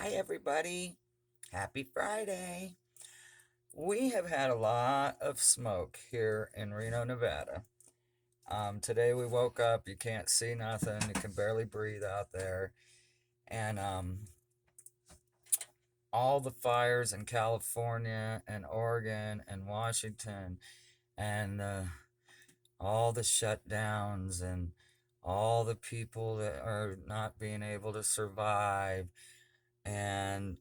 Hi, everybody. Happy Friday. We have had a lot of smoke here in Reno, Nevada. Today we woke up, you can't see nothing, you can barely breathe out there. And all the fires in California and Oregon and Washington and all the shutdowns and all the people that are not being able to survive and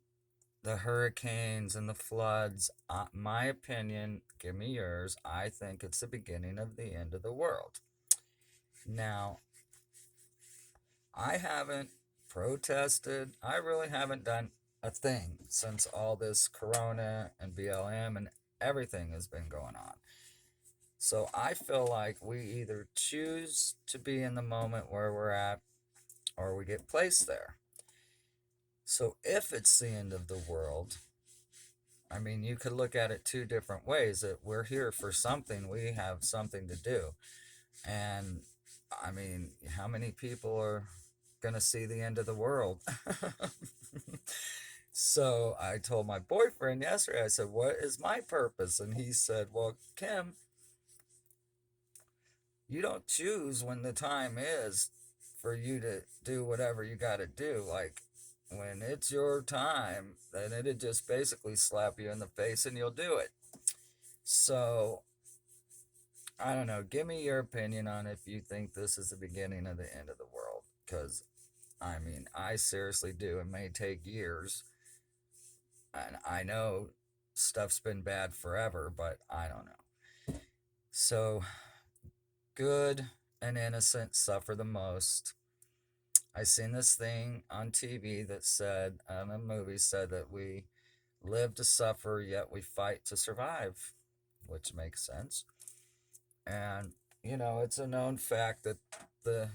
the hurricanes and the floods, my opinion, give me yours, I think it's the beginning of the end of the world. Now, I haven't protested, I really haven't done a thing since all this corona and BLM and everything has been going on. So I feel like we either choose to be in the moment where we're at or we get placed there. So if it's the end of the world, I mean, you could look at it two different ways that we're here for something, we have something to do. And I mean, how many people are going to see the end of the world? So I told my boyfriend yesterday, I said, "What is my purpose?" And he said, "Well, Kim, you don't choose when the time is for you to do whatever you got to do. Like, when it's your time, then it'd just basically slap you in the face and you'll do it." So I don't know. Give me your opinion on if you think this is the beginning of the end of the world. Because, I mean, I seriously do. It may take years. And I know stuff's been bad forever, but I don't know. So, good and innocent suffer the most. I seen this thing on TV that said, a movie said that we live to suffer, yet we fight to survive, which makes sense. And, it's a known fact that the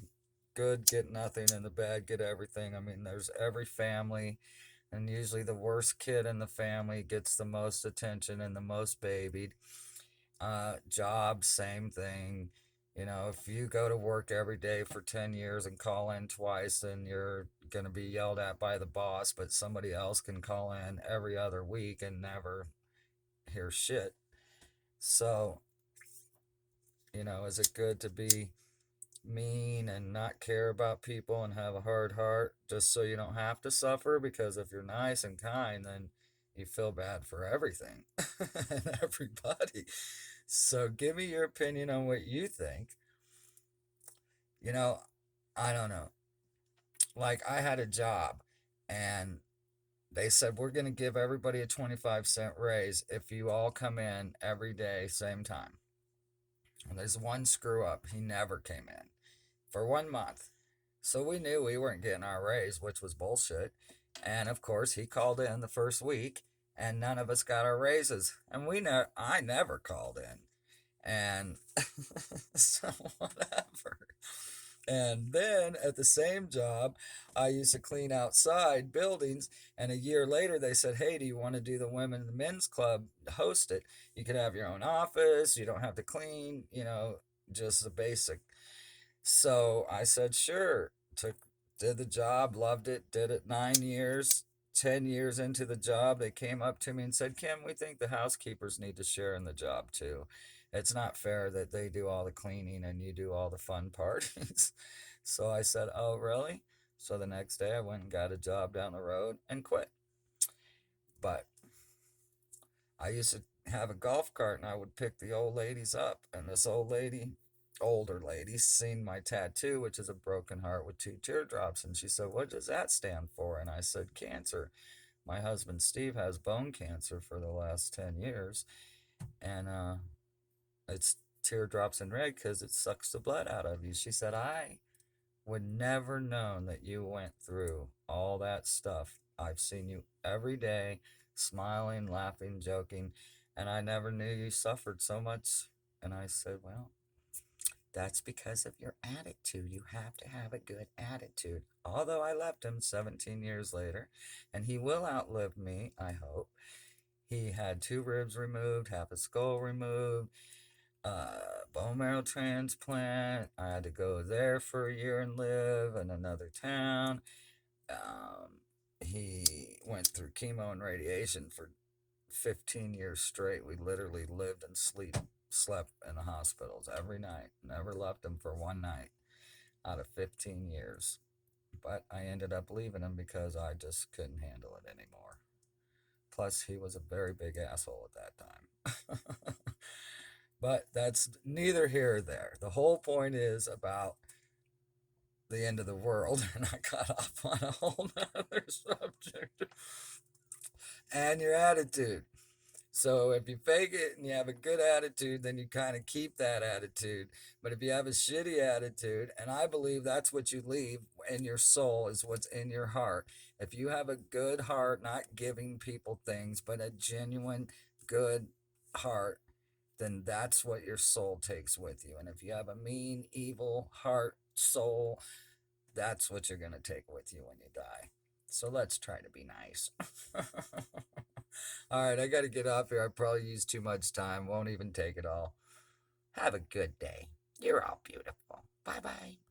good get nothing and the bad get everything. I mean, there's every family, and usually the worst kid in the family gets the most attention and the most babied. Job, same thing. If you go to work every day for 10 years and call in twice, then you're going to be yelled at by the boss, but somebody else can call in every other week and never hear shit. So, is it good to be mean and not care about people and have a hard heart just so you don't have to suffer? Because if you're nice and kind, then you feel bad for everything and everybody. So give me your opinion on what you think. You know, I don't know. Like, I had a job and they said, we're going to give everybody a 25-cent raise if you all come in every day, same time. And there's one screw up. He never came in for 1 month. So we knew we weren't getting our raise, which was bullshit. And of course, he called in the first week, and none of us got our raises. And I never called in, and so whatever. And then at the same job, I used to clean outside buildings. And a year later, they said, "Hey, do you want to do the women and the men's club? Host it. You could have your own office. You don't have to clean. Just the basic." So I said, "Sure." Did the job, loved it, did it 9 years. 10 years into the job, they came up to me and said, "Kim, we think the housekeepers need to share in the job too. It's not fair that they do all the cleaning and you do all the fun parties." So I said, "Oh, really?" So the next day I went and got a job down the road and quit. But I used to have a golf cart and I would pick the old ladies up. And this older lady, seen my tattoo, which is a broken heart with two teardrops. And she said, "What does that stand for?" And I said, "Cancer. My husband Steve has bone cancer for the last 10 years. And it's teardrops in red because it sucks the blood out of you." She said, "I would never known that you went through all that stuff. I've seen you every day, smiling, laughing, joking, and I never knew you suffered so much." And I said, "Well, that's because of your attitude. You have to have a good attitude." Although I left him 17 years later, and he will outlive me, I hope. He had two ribs removed, half a skull removed, bone marrow transplant. I had to go there for a year and live in another town. He went through chemo and radiation for 15 years straight. We literally lived and slept in the hospitals every night. Never left them for one night out of 15 years. But I ended up leaving him because I just couldn't handle it anymore. Plus, he was a very big asshole at that time. But that's neither here or there. The whole point is about the end of the world, and I got off on a whole nother subject. And your attitude. So if you fake it and you have a good attitude, then you kind of keep that attitude. But if you have a shitty attitude, and I believe that's what you leave in your soul is what's in your heart. If you have a good heart, not giving people things, but a genuine good heart, then that's what your soul takes with you. And if you have a mean, evil heart, soul, that's what you're going to take with you when you die. So let's try to be nice. All right, I got to get off here. I probably used too much time. Won't even take it all. Have a good day. You're all beautiful. Bye bye.